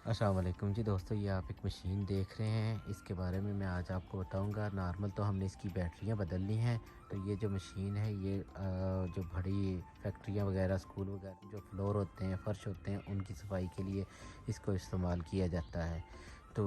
अस्सलाम वालेकुम जी दोस्तों, ये आप एक मशीन देख रहे हैं। इसके बारे में मैं आज आपको बताऊंगा। नॉर्मल तो हमने इसकी बैटरियां बदलनी हैं। तो ये जो मशीन है ये जो बड़ी फैक्ट्रियां वगैरह, स्कूल वगैरह, जो फ्लोर होते हैं, फ़र्श होते हैं, उनकी सफाई के लिए इसको इस्तेमाल किया जाता है। तो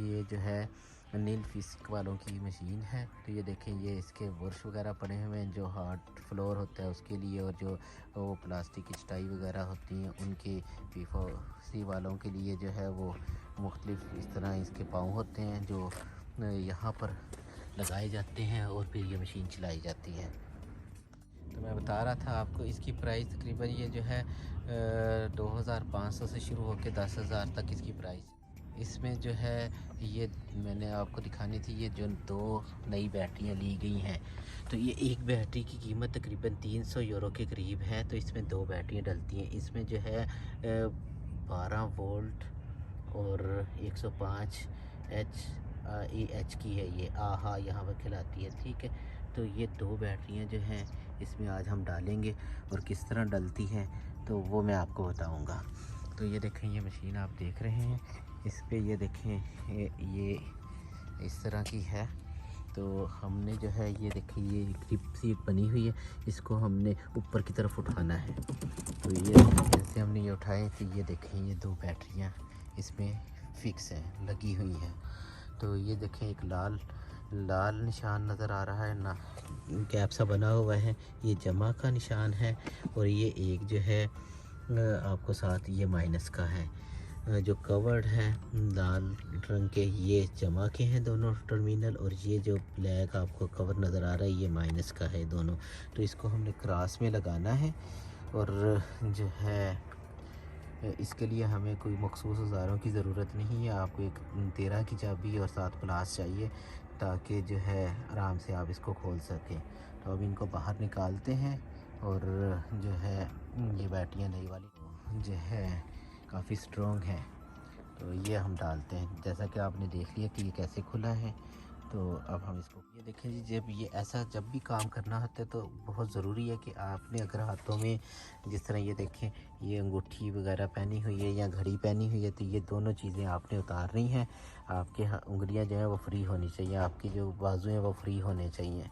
ये जो है नील फिस्क वालों की मशीन है। तो ये देखें, ये इसके बुरश वगैरह पड़े हुए हैं जो हार्ड फ्लोर होता है उसके लिए, और जो वो प्लास्टिक की चटाई वगैरह होती हैं उनके पीफोसी वालों के लिए जो है वो मुख्तलिफ इस तरह इसके पाँव होते हैं जो यहाँ पर लगाए जाते हैं और फिर ये मशीन चलाई जाती है। तो मैं बता रहा था आपको, इसकी प्राइस तकरीबन ये जो है 2500 से शुरू होकर 10,000 तक इसकी प्राइस। इसमें जो है ये मैंने आपको दिखानी थी, ये जो दो नई बैटरियाँ ली गई हैं। तो ये एक बैटरी की कीमत तकरीबन 300 यूरो के करीब है। तो इसमें दो बैटरियाँ डलती हैं। इसमें जो है 12 वोल्ट और 105 एच एच की है। ये आहा यहाँ पर खिलाती है, ठीक है। तो ये दो बैटरियाँ जो हैं इसमें आज हम डालेंगे, और किस तरह डलती हैं तो वो मैं आपको बताऊंगा। तो ये देखें, ये मशीन आप देख रहे हैं, इस पे ये देखें ये इस तरह की है। तो हमने जो है ये देखें, ये ग्रिप सी बनी हुई है, इसको हमने ऊपर की तरफ उठाना है। तो ये जैसे हमने ये उठाए तो ये देखें, ये दो बैटरियाँ इसमें फिक्स हैं, लगी हुई हैं। तो ये देखें, एक लाल लाल निशान नज़र आ रहा है ना, गैप सा बना हुआ है, ये जमा का निशान है। और ये एक जो है आपको साथ ये माइनस का है। जो कवर्ड है लाल रंग के, ये जमा के हैं दोनों टर्मिनल, और ये जो ब्लैक आपको कवर नज़र आ रहा है ये माइनस का है दोनों। तो इसको हमने क्रॉस में लगाना है, और जो है इसके लिए हमें कोई मखसूस औज़ारों की ज़रूरत नहीं है। आपको एक 13 की चाबी और 7 प्लास चाहिए, ताकि जो है आराम से आप इसको खोल सकें। तो अब इनको बाहर निकालते हैं, और जो है ये बैटरियाँ नई वाली जो है काफ़ी स्ट्रॉन्ग है। तो ये हम डालते हैं, जैसा कि आपने देख लिया कि ये कैसे खुला है। तो अब हम इसको ये देखें जी, जब ये ऐसा जब भी काम करना होता है तो बहुत ज़रूरी है कि आपने अगर हाथों में जिस तरह ये देखें, ये अंगूठी वगैरह पहनी हुई है या घड़ी पहनी हुई है, तो ये दोनों चीज़ें आपने उतारनी हैं। आपके उंगलियां जो है वो फ्री होनी चाहिए, आपकी जो बाजू हैं वो फ्री होने चाहिए।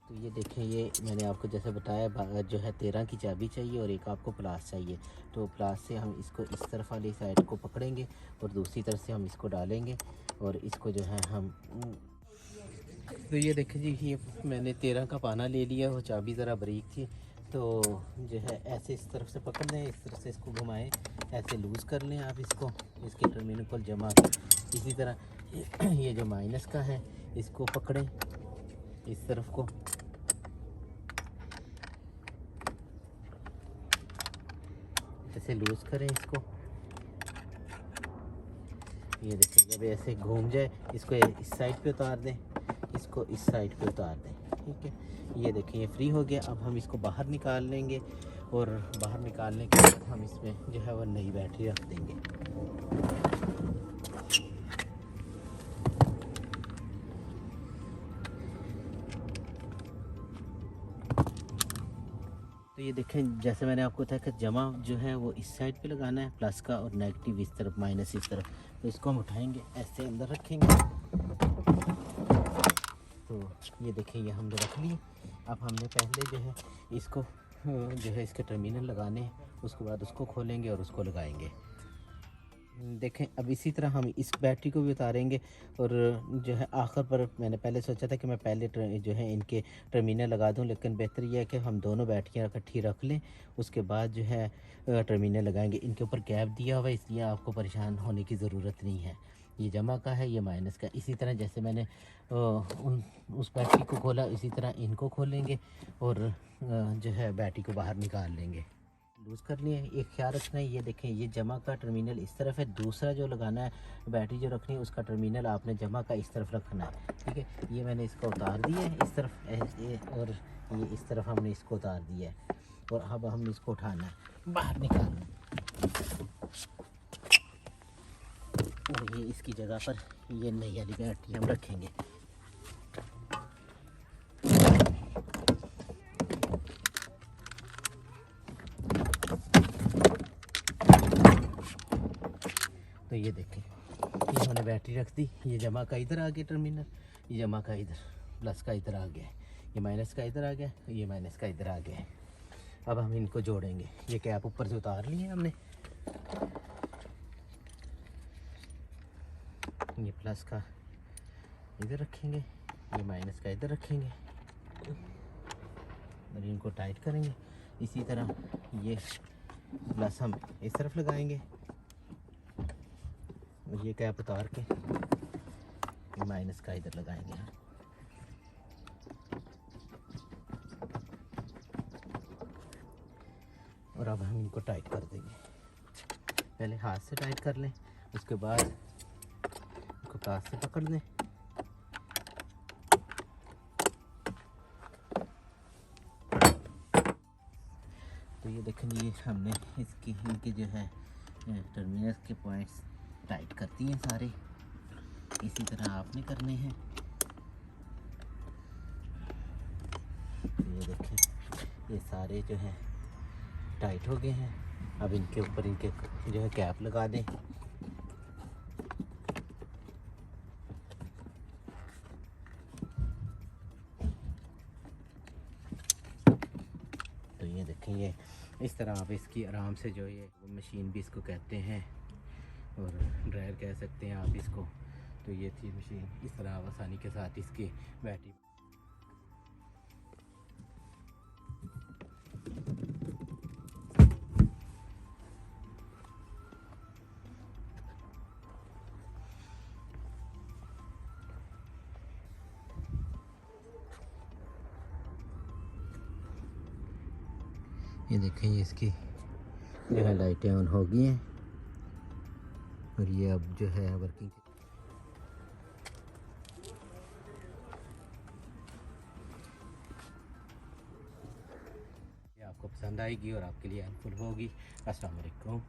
तो ये देखें, ये मैंने आपको जैसे बताया जो है 13 की चाबी चाहिए और एक आपको प्लास चाहिए। तो प्लास से हम इसको इस तरफ वाली साइड को पकड़ेंगे और दूसरी तरफ से हम इसको डालेंगे, और इसको जो है हम तो ये देखें जी, ये मैंने 13 का पाना ले लिया, वो चाबी ज़रा बारीक थी। तो जो है ऐसे इस तरफ से पकड़ लें, इस तरफ से इसको घुमाएं, ऐसे लूज़ कर लें आप इसको, इसके टर्मिनल को जमा। इसी तरह ये जो माइनस का है इसको पकड़ें, इस तरफ को ऐसे लूज़ करें इसको। ये देखिए, जब ऐसे घूम जाए इसको इस साइड पे उतार दें, इसको इस साइड पे उतार दें, ठीक है। ये देखिए, ये फ्री हो गया। अब हम इसको बाहर निकाल लेंगे, और बाहर निकालने के बाद हम इसमें जो है वो नई बैटरी रख देंगे। तो ये देखें, जैसे मैंने आपको बताया कि जमा जो है वो इस साइड पे लगाना है प्लस का, और नेगेटिव इस तरफ, माइनस इस तरफ। तो इसको हम उठाएंगे, ऐसे अंदर रखेंगे। तो ये देखिए, ये हमने रख लिए। अब हमने पहले जो है इसको जो है इसके टर्मिनल लगाने हैं, उसके बाद उसको खोलेंगे और उसको लगाएंगे। देखें, अब इसी तरह हम इस बैटरी को भी उतारेंगे, और जो है आखिर पर मैंने पहले सोचा था कि मैं पहले जो है इनके टर्मिनल लगा दूं, लेकिन बेहतर यह है कि हम दोनों बैटरियां इकट्ठी रख लें, उसके बाद जो है टर्मिनल लगाएंगे। इनके ऊपर गैप दिया हुआ है, इसलिए आपको परेशान होने की ज़रूरत नहीं है। ये जमा का है, ये माइनस का। इसी तरह जैसे मैंने उस बैटरी को खोला, इसी तरह इनको खोलेंगे, और जो है बैटरी को बाहर निकाल लेंगे। लूज़ कर लिए। एक ख्याल रखना है, ये देखें, ये जमा का टर्मिनल इस तरफ है, दूसरा जो लगाना है बैटरी जो रखनी है उसका टर्मिनल आपने जमा का इस तरफ रखना है, ठीक है। ये मैंने इसको उतार दिया है इस तरफ, और ये इस तरफ हमने इसको उतार दिया है, और अब हमने इसको उठाना है, बाहर निकालना है, और ये इसकी जगह पर ये नई वाली बैटरी हम रखेंगे। तो ये देखें, ये हमने बैटरी रख दी, ये जमा का इधर आ गया टर्मिनल, ये जमा का इधर, प्लस का इधर आ गया, ये माइनस का इधर आ गया, ये माइनस का इधर आ गया। अब हम इनको जोड़ेंगे। ये कैप ऊपर से उतार ली है हमने, ये प्लस का इधर रखेंगे, ये माइनस का इधर रखेंगे और इनको टाइट करेंगे। इसी तरह ये प्लस हम इस तरफ लगाएंगे और ये कैप उतार के ये माइनस का इधर लगाएंगे। और अब हम इनको टाइट कर देंगे। पहले हाथ से टाइट कर लें, उसके बाद इनको कांच से पकड़ लें। तो ये देखें, ये हमने इसकी इनके जो है टर्मिनल के पॉइंट्स टाइट करती हैं सारे। इसी तरह आपने करने हैं। तो ये देखें, ये सारे जो है टाइट हो गए हैं। अब इनके ऊपर इनके जो है कैप लगा दें। तो ये देखें, ये इस तरह आप इसकी आराम से जो ये मशीन भी इसको कहते हैं और ड्रायर कह सकते हैं आप इसको। तो ये थी मशीन, इस तरह आप आसानी के साथ इसकी बैटरी ये देखें, ये इसकी जो है लाइटें ऑन हो गई हैं और ये अब जो है वर्किंग। ये आपको पसंद आएगी और आपके लिए हेल्पफुल होगी। अस्सलाम वालेकुम।